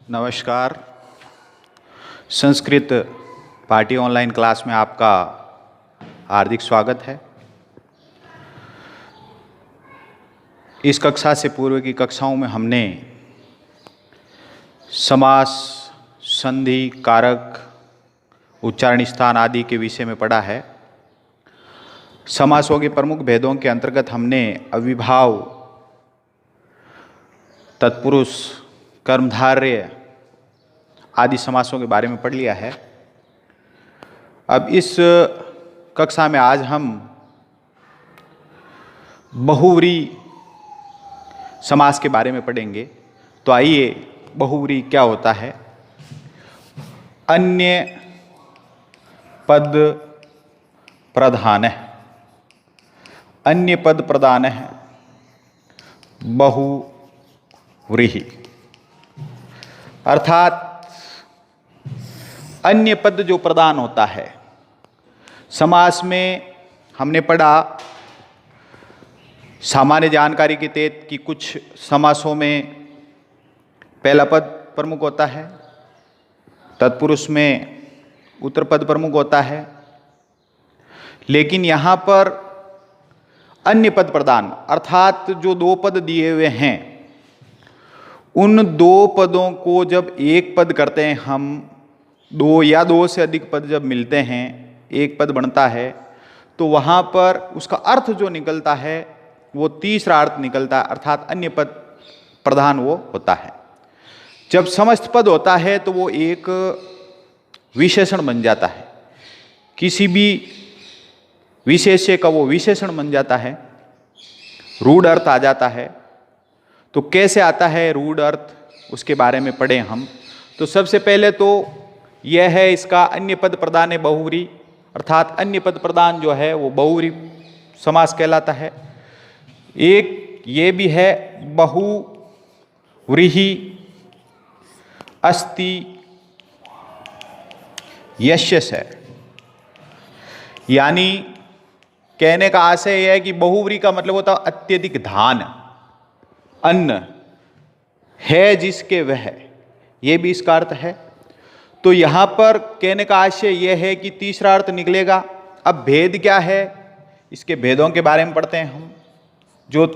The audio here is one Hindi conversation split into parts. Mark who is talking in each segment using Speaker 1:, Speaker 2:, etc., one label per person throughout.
Speaker 1: नमस्कार। संस्कृत पार्टी ऑनलाइन क्लास में आपका हार्दिक स्वागत है। इस कक्षा से पूर्व की कक्षाओं में हमने समास, संधि, कारक, उच्चारण स्थान आदि के विषय में पढ़ा है। समासों के प्रमुख भेदों के अंतर्गत हमने अविभाव, तत्पुरुष, कर्मधारय आदि समासों के बारे में पढ़ लिया है। अब इस कक्षा में आज हम बहुव्रीहि समास के बारे में पढ़ेंगे। तो आइए, बहुव्रीहि क्या होता है। अन्य पद प्रधान, अन्य पद प्रधान है बहुव्रीहि, अर्थात अन्य पद जो प्रदान होता है। समास में हमने पढ़ा सामान्य जानकारी के तहत कि कुछ समासों में पहला पद प्रमुख होता है, तत्पुरुष में उत्तर पद प्रमुख होता है, लेकिन यहाँ पर अन्य पद प्रदान अर्थात जो दो पद दिए हुए हैं, उन दो पदों को जब एक पद करते हैं हम, दो या दो से अधिक पद जब मिलते हैं, एक पद बनता है, तो वहाँ पर उसका अर्थ जो निकलता है वो तीसरा अर्थ निकलता है, अर्थात अन्य पद प्रधान वो होता है। जब समस्त पद होता है तो वो एक विशेषण बन जाता है, किसी भी विशेष्य का वो विशेषण बन जाता है, रूढ़ अर्थ आ जाता है। तो कैसे आता है रूढ़ अर्थ, उसके बारे में पढ़ें हम। तो सबसे पहले तो यह है इसका अन्य पद प्रदान है बहुव्रीहि, अर्थात अन्य पद प्रदान जो है वो बहुव्रीहि समास कहलाता है। एक ये भी है बहुव्रीहि अस्ति यस्य से, यानी कहने का आशय यह है कि बहुव्रीहि का मतलब होता है अत्यधिक धान, अन्न है जिसके वह, ये भी इसका अर्थ है। तो यहाँ पर कहने का आशय यह है कि तीसरा अर्थ निकलेगा। अब भेद क्या है, इसके भेदों के बारे में पढ़ते हैं हम। जो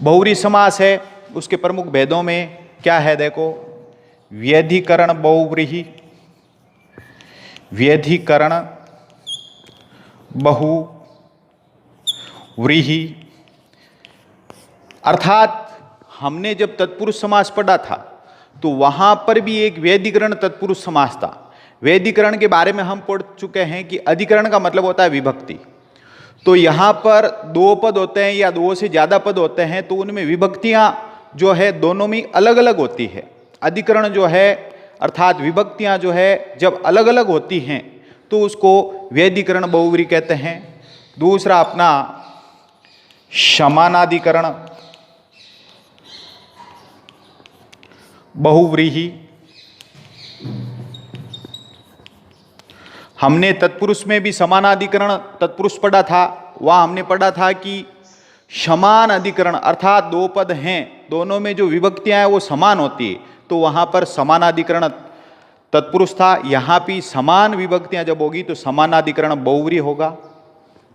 Speaker 1: बहुव्रीहि समास है उसके प्रमुख भेदों में क्या है, देखो। व्यधिकरण बहुव्रीहि, व्यधिकरण बहुव्रीहि, अर्थात हमने जब तत्पुरुष समास पढ़ा था तो वहां पर भी एक व्यधिकरण तत्पुरुष समास था। व्यधिकरण के बारे में हम पढ़ चुके हैं कि अधिकरण का मतलब होता है विभक्ति। तो यहां पर दो पद होते हैं या दो से ज्यादा पद होते हैं तो उनमें विभक्तियां जो है दोनों में अलग अलग होती है। अधिकरण जो है अर्थात विभक्तियां जो है जब अलग अलग होती हैं तो उसको व्यधिकरण बहुव्रीहि कहते हैं। दूसरा अपना समानाधिकरण बहुव्रीहि, हमने तत्पुरुष में भी समानाधिकरण तत्पुरुष पढ़ा था। वहां हमने पढ़ा था कि समान अधिकरण अर्थात दो पद हैं, दोनों में जो विभक्तियां हैं वो समान होती है, तो वहां पर समानाधिकरण तत्पुरुष था। यहां भी समान विभक्तियां जब होगी तो समानाधिकरण बहुव्रीहि होगा,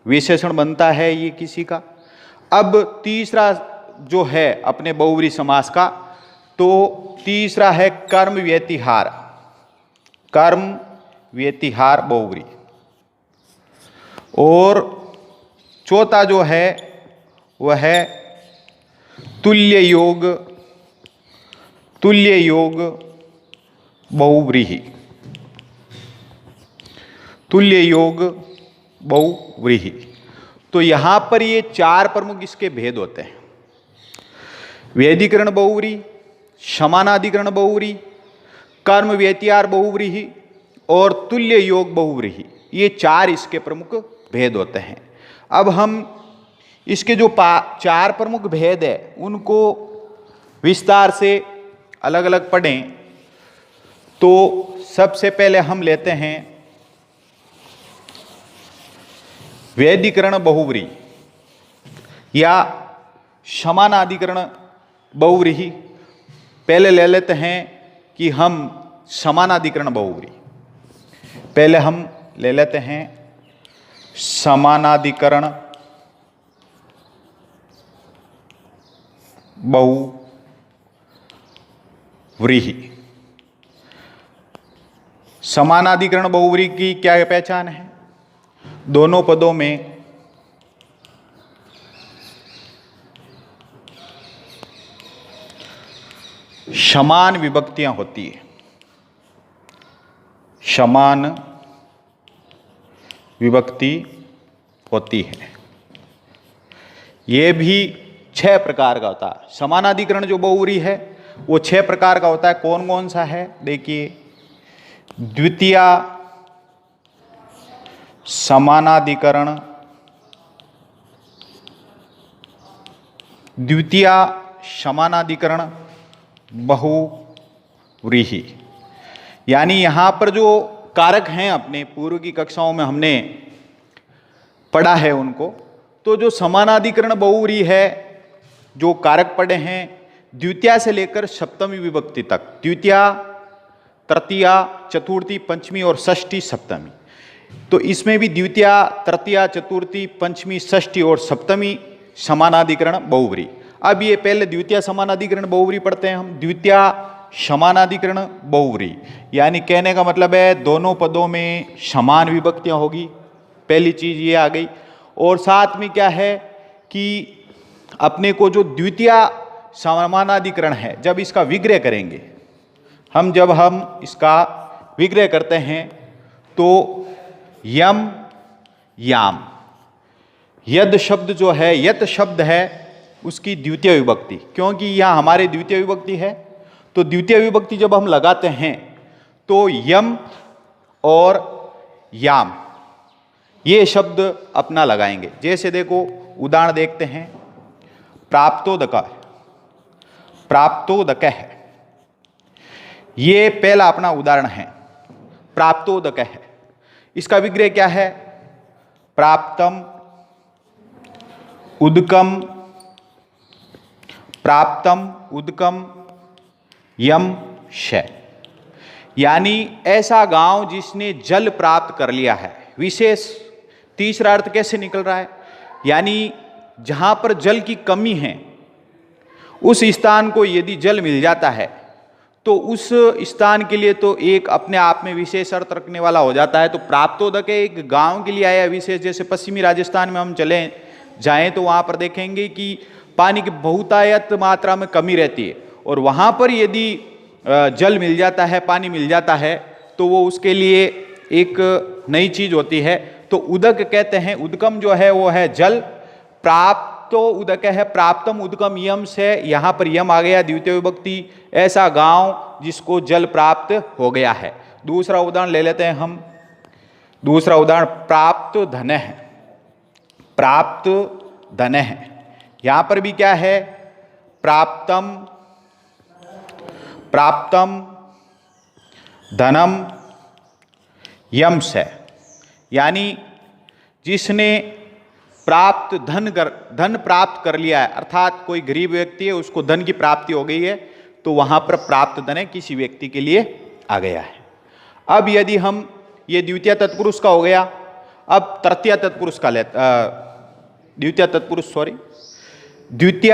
Speaker 1: विशेषण बनता है ये किसी का। अब तीसरा जो है अपने बहुव्रीहि समास का, तो तीसरा है कर्म व्यतिहार, कर्म व्यतिहार बहुव्रीहि। और चौथा जो है वह है तुल्य योग, तुल्य योग बहुव्रीहि, तुल्य योग बहुव्रीहि। तो यहां पर ये चार प्रमुख इसके भेद होते हैं। व्यधिकरण बहुव्रीहि, समानाधिकरण बहुव्रीहि, कर्म व्यतिहार बहुव्रीहि और तुल्य योग बहुव्रीहि, ये चार इसके प्रमुख भेद होते हैं। अब हम इसके जो चार प्रमुख भेद है उनको विस्तार से अलग अलग पढ़ें। तो सबसे पहले हम लेते हैं व्यधिकरण बहुव्रीहि या समानाधिकरण बहुव्रीहि। पहले ले लेते हैं कि हम समानाधिकरण बहुव्रीहि, पहले हम ले लेते हैं समानाधिकरण बहुव्रीहि। समानाधिकरण बहुव्रीहि की क्या पहचान है? दोनों पदों में समान विभक्तियां होती है, समान विभक्ति होती है। यह भी 6 प्रकार का होता है। समानाधिकरण जो बहुव्रीहि है वो 6 प्रकार का होता है। कौन कौन सा है? देखिए, द्वितीय समानाधिकरण, द्वितीय समानाधिकरण बहुव्रीहि, यानी यहां पर जो कारक हैं अपने पूर्व की कक्षाओं में हमने पढ़ा है उनको, तो जो समानाधिकरण बहुव्रीहि है, जो कारक पढ़े हैं द्वितीया से लेकर सप्तमी विभक्ति तक, द्वितीया, तृतीया, चतुर्थी, पंचमी और षष्ठी, सप्तमी, तो इसमें भी द्वितीया, तृतीया, चतुर्थी, पंचमी, षष्ठी और सप्तमी समानाधिकरण बहुव्रीहि। अब ये पहले द्वितीय समानाधिकरण बहुव्रीहि पढ़ते हैं हम। द्वितीय समानाधिकरण बहुव्रीहि यानी कहने का मतलब है दोनों पदों में समान विभक्तियां होगी, पहली चीज ये आ गई। और साथ में क्या है कि अपने को जो द्वितीय समानाधिकरण है, जब इसका विग्रह करेंगे हम, जब हम इसका विग्रह करते हैं तो यम याम, यद शब्द जो है, यत शब्द है उसकी द्वितीय विभक्ति, क्योंकि यहाँ हमारे द्वितीय विभक्ति है, तो द्वितीय विभक्ति जब हम लगाते हैं तो यम और याम ये शब्द अपना लगाएंगे। जैसे देखो उदाहरण देखते हैं, प्राप्तोदक, प्राप्तोदक है, ये पहला अपना उदाहरण है, प्राप्तोदक है। इसका विग्रह क्या है? प्राप्तम, उदकम, प्राप्तम, उदकम, यम, श, यानी ऐसा गांव जिसने जल प्राप्त कर लिया है। विशेष तीसरा अर्थ कैसे निकल रहा है? यानी जहां पर जल की कमी है उस स्थान को यदि जल मिल जाता है तो उस स्थान के लिए तो एक अपने आप में विशेष अर्थ रखने वाला हो जाता है। तो प्राप्तोदक एक गांव के लिए आया विशेष। जैसे पश्चिमी राजस्थान में हम चले जाएं तो वहां पर देखेंगे कि पानी की बहुतायत मात्रा में कमी रहती है, और वहां पर यदि जल मिल जाता है, पानी मिल जाता है, तो वो उसके लिए एक नई चीज होती है। तो उदक कहते हैं, उदकम जो है वो है जल, प्राप्तो उदक है, प्राप्तम उदकम यम से यहां पर यम आ गया द्वितीय विभक्ति, ऐसा गांव जिसको जल प्राप्त हो गया है। दूसरा उदाहरण ले लेते हैं हम। दूसरा उदाहरण प्राप्त धन है, प्राप्त धन है, यहां पर भी क्या है? प्राप्तम, प्राप्तम धनम यम से, यानी जिसने प्राप्त धन प्राप्त कर लिया है, अर्थात कोई गरीब व्यक्ति है उसको धन की प्राप्ति हो गई है, तो वहां पर प्राप्त धन है किसी व्यक्ति के लिए आ गया है। अब यदि हम, ये द्वितीय तत्पुरुष का हो गया, अब तृतीय तत्पुरुष का द्वितीय तत्पुरुष द्वितीय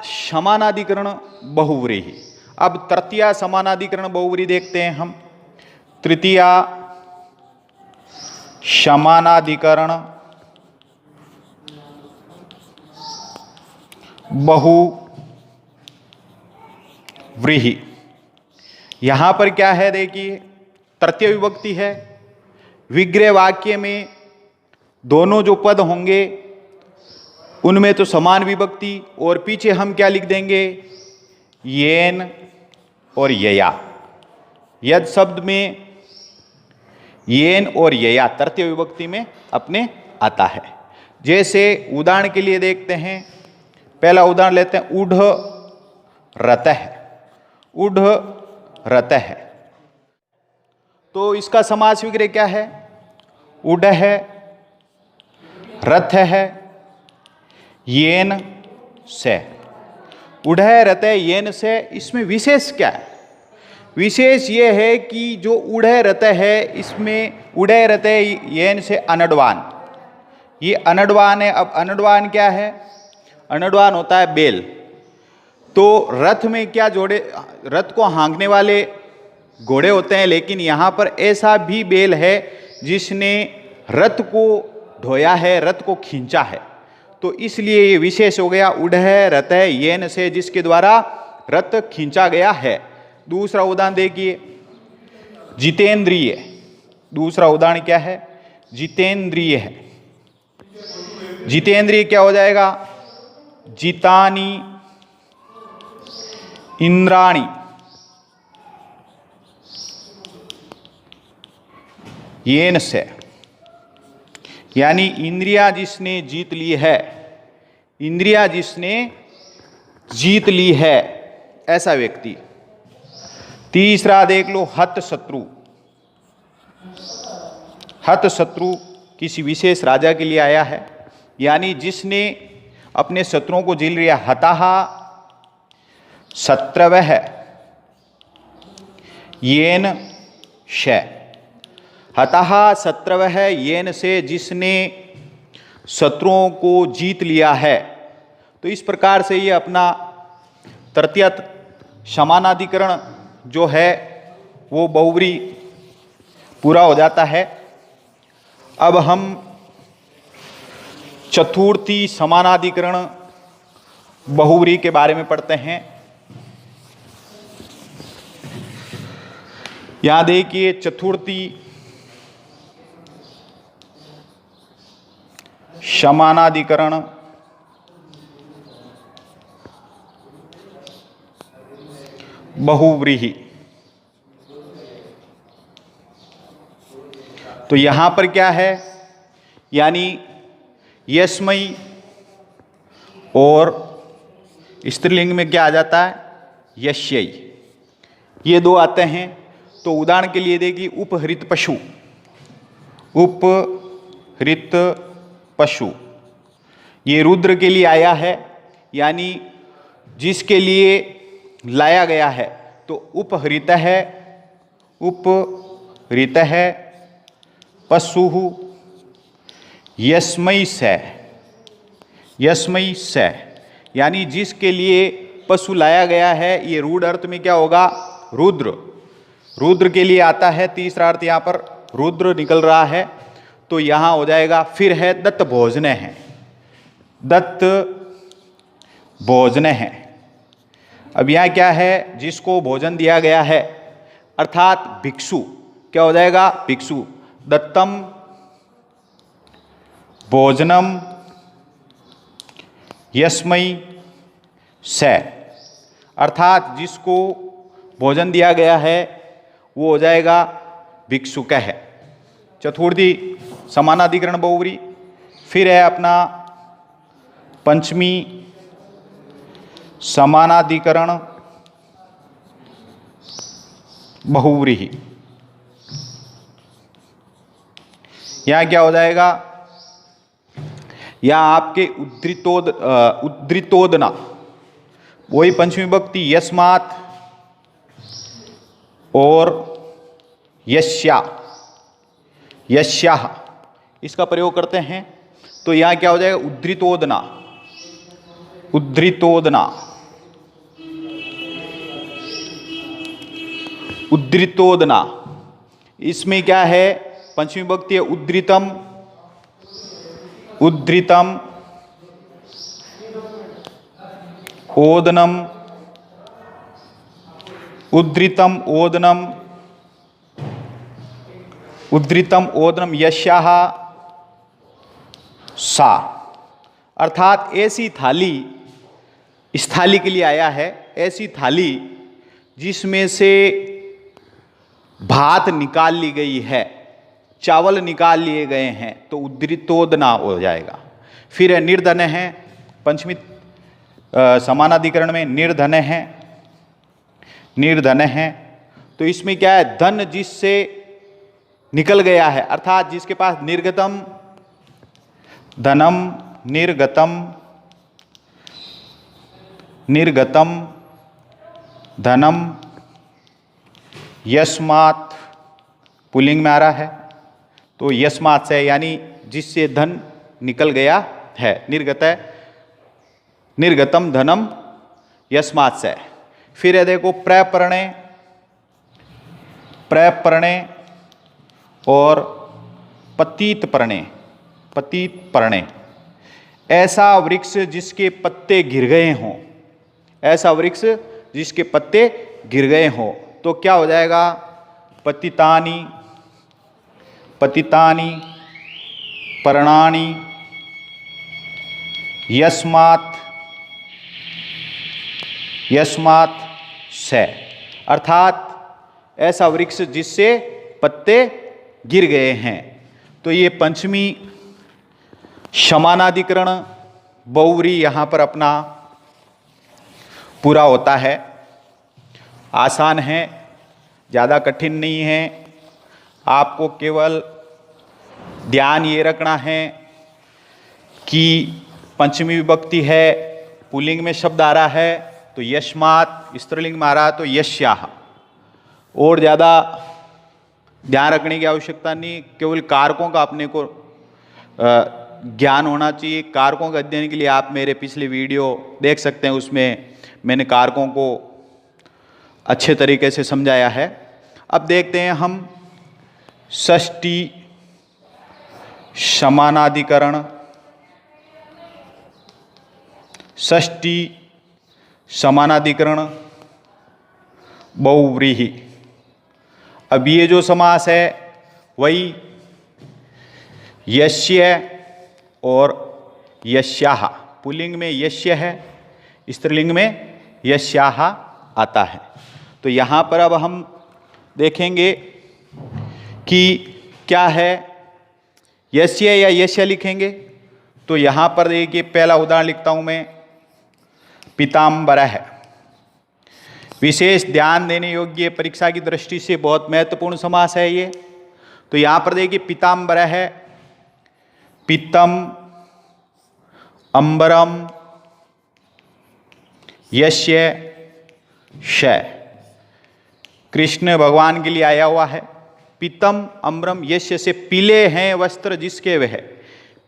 Speaker 1: समानाधिकरण बहुव्रीहि। अब तृतीय समानाधिकरण बहुव्रीहि देखते हैं हम। तृतीय समानाधिकरण बहुव्रीहि, यहां पर क्या है? देखिए, तृतीय विभक्ति है, विग्रह वाक्य में दोनों जो पद होंगे उनमें तो समान विभक्ति, और पीछे हम क्या लिख देंगे? येन और यया। यद शब्द में येन और यया तृतीय विभक्ति में अपने आता है। जैसे उदाहरण के लिए देखते हैं, पहला उदाहरण लेते हैं, ऊढ़ रतः, ऊढ़ रतः, तो इसका समास विग्रह क्या है? ऊढ़ है, रथ है, येन से। ऊढ़ रथ येन से, इसमें विशेष क्या है? विशेष ये है कि जो उड़े रत है, इसमें उड़े रत येन से अनडवान, ये अनडवान है। अब अनडवान क्या है? अनडवान होता है बेल। तो रथ में क्या जोड़े, रथ को हाँकने वाले घोड़े होते हैं, लेकिन यहाँ पर ऐसा भी बेल है जिसने रथ को ढोया है, रथ को खींचा है। तो इसलिए ये विशेष हो गया उड़ह रथ येन से, जिसके द्वारा रथ खींचा गया है। दूसरा उदाहरण देखिए, जितेंद्रिय। दूसरा उदाहरण क्या है? जितेंद्रिय है। जितेंद्रिय क्या हो जाएगा? जितानी इंद्राणी येन से, यानी इंद्रिया जिसने जीत ली है, इंद्रिया जिसने जीत ली है, ऐसा व्यक्ति। तीसरा देख लो, हत शत्रु। हत शत्रु किसी विशेष राजा के लिए आया है, यानी जिसने अपने शत्रुओं को जीत लिया। हतः शत्रवः येन श, हतः शत्रवः येन से, जिसने शत्रुओं को जीत लिया है। तो इस प्रकार से ये अपना तृतीय समानाधिकरण जो है वो बहुव्रीहि पूरा हो जाता है। अब हम चतुर्थी समानाधिकरण बहुव्रीहि के बारे में पढ़ते हैं। यहां देखिए, चतुर्थी समानाधिकरण बहुव्रीहि। तो यहां पर क्या है, यानी यस्मई और स्त्रीलिंग में क्या आ जाता है? यस्यै, ये दो आते हैं। तो उदाहरण के लिए देखिए, उपहृत पशु। उपहृत पशु ये रुद्र के लिए आया है, यानी जिसके लिए लाया गया है। तो उपहृत है, उपहृत है पशु यस्मै से, यस्मै से, यानी जिसके लिए पशु लाया गया है। ये रूढ़ अर्थ में क्या होगा? रुद्र, रुद्र के लिए आता है। तीसरा अर्थ यहाँ पर रुद्र निकल रहा है, तो यहाँ हो जाएगा। फिर है दत्त भोजन है, दत्त भोजन है। अब यहाँ क्या है? जिसको भोजन दिया गया है, अर्थात भिक्षु। क्या हो जाएगा? भिक्षु। दत्तम भोजनम यस्मै से, अर्थात जिसको भोजन दिया गया है वो हो जाएगा भिक्षुक है। चतुर्थी समानाधिकरण बहुव्रीहि। फिर है अपना पंचमी समानाधिकरण बहुव्रीहि। यहां क्या हो जाएगा? यहां आपके उद्धृतोदना, वही पंचमी विभक्ति यस्मात् और यस्या, यस्याः, इसका प्रयोग करते हैं। तो यहां क्या हो जाएगा? उद्धृतोदना, उद्धृतोदना, उद्धृतोदना। इसमें क्या है? पंचमी विभक्ति है उद्धृतम, उद्धृतम ओदनम, उद्धृतम ओदनम, उद्धृतम ओदनम यस्याः सा, अर्थात ऐसी थाली, इस थाली के लिए आया है। ऐसी थाली जिसमें से भात निकाल ली गई है, चावल निकाल लिए गए हैं, तो उद्धृतोदना हो जाएगा। फिर है निर्धन है, पंचमी समानाधिकरण में निर्धन है, निर्धन है। तो इसमें क्या है? धन जिससे निकल गया है, अर्थात जिसके पास निर्गतम धनम, निर्गतम, निर्गतम धनम यस्मात् पुल्लिंग में आ रहा है, तो यस्मात् से यानी जिससे धन निकल गया है, निर्गत है, निर्गतम धनम यस्मात् से। फिर है देखो प्रपरणे, प्रपरणे और पतित परणे, पतित परणे। ऐसा वृक्ष जिसके पत्ते गिर गए हों, ऐसा वृक्ष जिसके पत्ते गिर गए हों, तो क्या हो जाएगा? पतितानि, पतितानि पर्णानि यस्मात्, यस्मात् से। अर्थात ऐसा वृक्ष जिससे पत्ते गिर गए हैं। तो ये पंचमी समानाधिकरण बहुव्रीहि यहाँ पर अपना पूरा होता है। आसान है, ज़्यादा कठिन नहीं है। आपको केवल ध्यान ये रखना है कि पंचमी विभक्ति है, पुल्लिंग में शब्द आ रहा है तो यस्मात्, स्त्रीलिंग में आ रहा है तो यस्याः। और ज़्यादा ध्यान रखने की आवश्यकता नहीं, केवल कारकों का अपने को ज्ञान होना चाहिए। कारकों के अध्ययन के लिए आप मेरे पिछले वीडियो देख सकते हैं, उसमें मैंने कारकों को अच्छे तरीके से समझाया है। अब देखते हैं हम षष्ठी समानाधिकरण, षष्ठी समानाधिकरण बहुव्रीहि। अब ये जो समास है वही यस्य और यस्याः, पुल्लिंग में यस्य है, स्त्रीलिंग में यस्याः आता है। तो यहाँ पर अब हम देखेंगे कि क्या है, यस्य या यस्य लिखेंगे। तो यहाँ पर देखिए पहला उदाहरण लिखता हूँ मैं, पीताम्बरः है। विशेष ध्यान देने योग्य, परीक्षा की दृष्टि से बहुत महत्वपूर्ण समास है ये। तो यहाँ पर देखिए पीताम्बरः है, पीतम अंबरम यस्य शय, कृष्ण भगवान के लिए आया हुआ है। पीतम अम्बरम यस्य से, पीले हैं वस्त्र जिसके वह,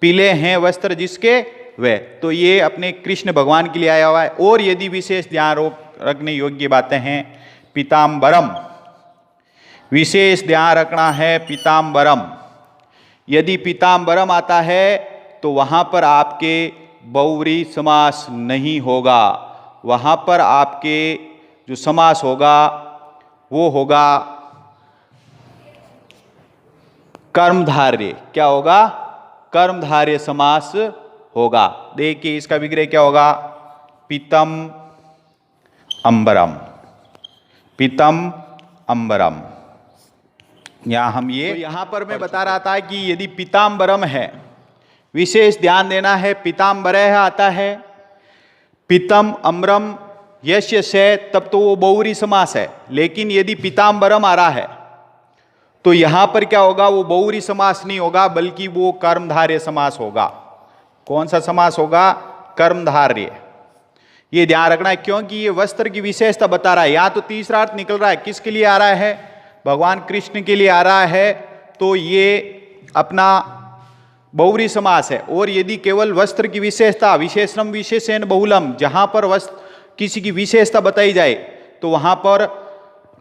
Speaker 1: पीले हैं वस्त्र जिसके वह। तो ये अपने कृष्ण भगवान के लिए आया हुआ है। और यदि विशेष ध्यान रखने योग्य बातें हैं, पीताम्बरम, विशेष ध्यान रखना है पीताम्बरम। यदि पीताम्बरम आता है तो वहां पर आपके बहुव्रीहि समास नहीं होगा, वहां पर आपके जो समास होगा वो होगा कर्मधारय। क्या होगा? कर्मधारय समास होगा। देखिए इसका विग्रह क्या होगा, पीतम अंबरम, पीतम अंबरम। यहां हम ये, तो यहां पर मैं बता रहा था कि यदि पीताम्बरम है, विशेष ध्यान देना है, पीताम्बरः आता है, पीतम अम्बरम यस्य से, तब तो वो बहुव्रीहि समास है। लेकिन यदि पीताम्बरम आ रहा है तो यहां पर क्या होगा, वो बहुव्रीहि समास नहीं होगा, बल्कि वो कर्मधारय समास होगा। कौन सा समास होगा? कर्मधारय। ये ध्यान रखना है, क्योंकि ये वस्त्र की विशेषता बता रहा है। या तो तीसरा अर्थ निकल रहा है, किसके लिए आ रहा है? भगवान कृष्ण के लिए आ रहा है, तो ये अपना बहुव्रीहि समास है। और यदि केवल वस्त्र की विशेषता, विशेषणम विशेषण बहुलम, जहां पर वस्त्र किसी की विशेषता बताई जाए तो वहां पर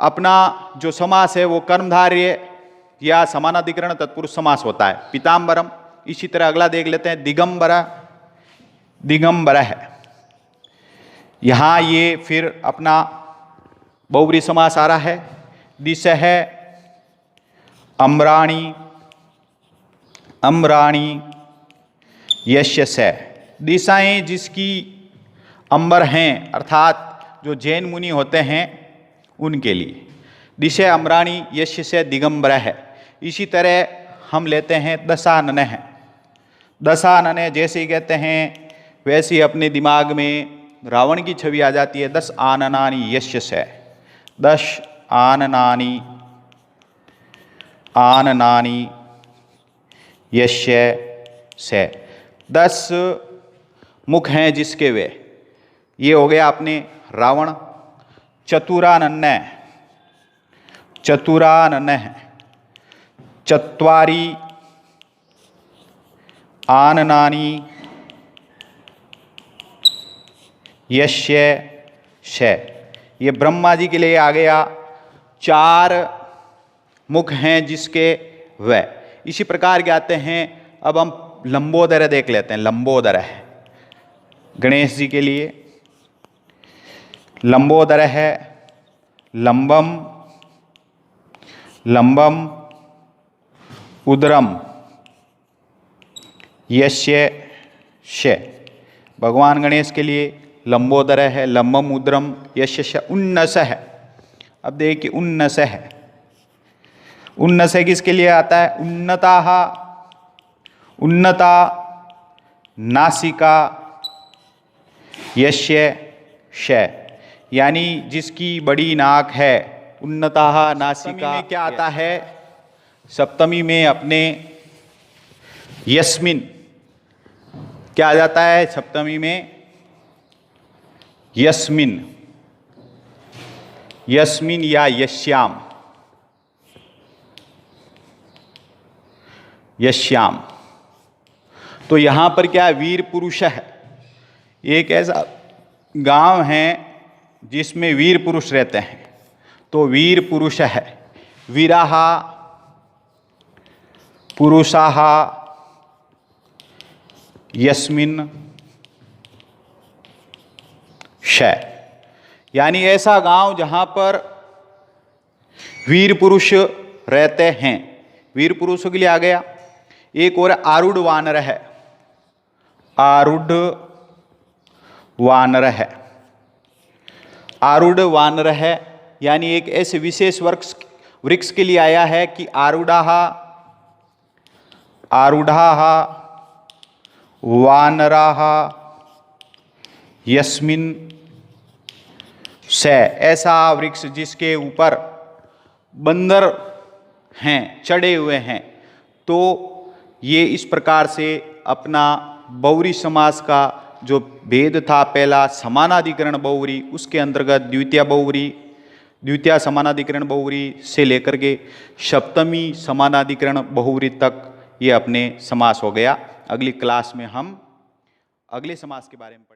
Speaker 1: अपना जो समास है वो कर्मधारय या समानाधिकरण तत्पुरुष समास होता है, पीताम्बरम। इसी तरह अगला देख लेते हैं, दिगंबरा, दिगंबरः है। यहां ये फिर अपना बहुव्रीहि समास आ रहा है। दिशः अम्राणी, अम्राणी यस्य से, दिशाएं जिसकी अंबर हैं, अर्थात जो जैन मुनि होते हैं उनके लिए। दिशा अम्राणी यस्य से दिगंबरः है। इसी तरह हम लेते हैं दशाननः, दशानन जैसे ही कहते हैं वैसे ही अपने दिमाग में रावण की छवि आ जाती है। दश आननानि यस्य से, दश आननानि, आननानि यस्य से, 10 मुख हैं जिसके वे। ये हो गया अपने रावण। चतुरानन्य, चतुराननः, चत्वारि आननानि यस्य श। ये ब्रह्मा जी के लिए आ गया। 4 मुख हैं जिसके वह। इसी प्रकार के आते हैं। अब हम लंबोदर देख लेते हैं। लंबोदर है गणेश जी के लिए। लंबोदर है लंबम, लंबम उदरम यस्य श। भगवान गणेश के लिए लंबोदर है लंबम उदरम यस्य श। उन्नस है। अब देखिए उन्नस है। उन्नस किसके लिए आता है? उन्नताः, उन्नता नासिका यस्य श। यानी जिसकी बड़ी नाक है। उन्नताः नासिका में क्या आता है? सप्तमी में अपने यस्मिन क्या आ जाता है? सप्तमी में यस्मिन, यस्मिन या यश्याम, यश्याम। तो यहां पर क्या वीर पुरुष है। एक ऐसा गांव है जिसमें वीर पुरुष रहते हैं। तो वीर पुरुष है। वीराहा पुरुषाहा यस्मिन श। यानी ऐसा गांव जहां पर वीर पुरुष रहते हैं। वीर पुरुषों के लिए आ गया। एक और आरूढ़ वानर है। आरूढ़ वानर है। आरूढ़ वानर है यानी एक ऐसे विशेष वृक्ष के लिए आया है कि आरूढ़ाः, आरूढ़ाः वानराः यस्मिन श। ऐसा वृक्ष जिसके ऊपर बंदर हैं, चढ़े हुए हैं। तो ये इस प्रकार से अपना बहुरी समास का जो भेद था, पहला समानाधिकरण बहुरी, उसके अंतर्गत द्वितीय बहुरी, द्वितीय समानाधिकरण बहुरी से लेकर के सप्तमी समानाधिकरण बहुरी तक ये अपने समास हो गया। अगली क्लास में हम अगले समास के बारे में पढ़ेंगे।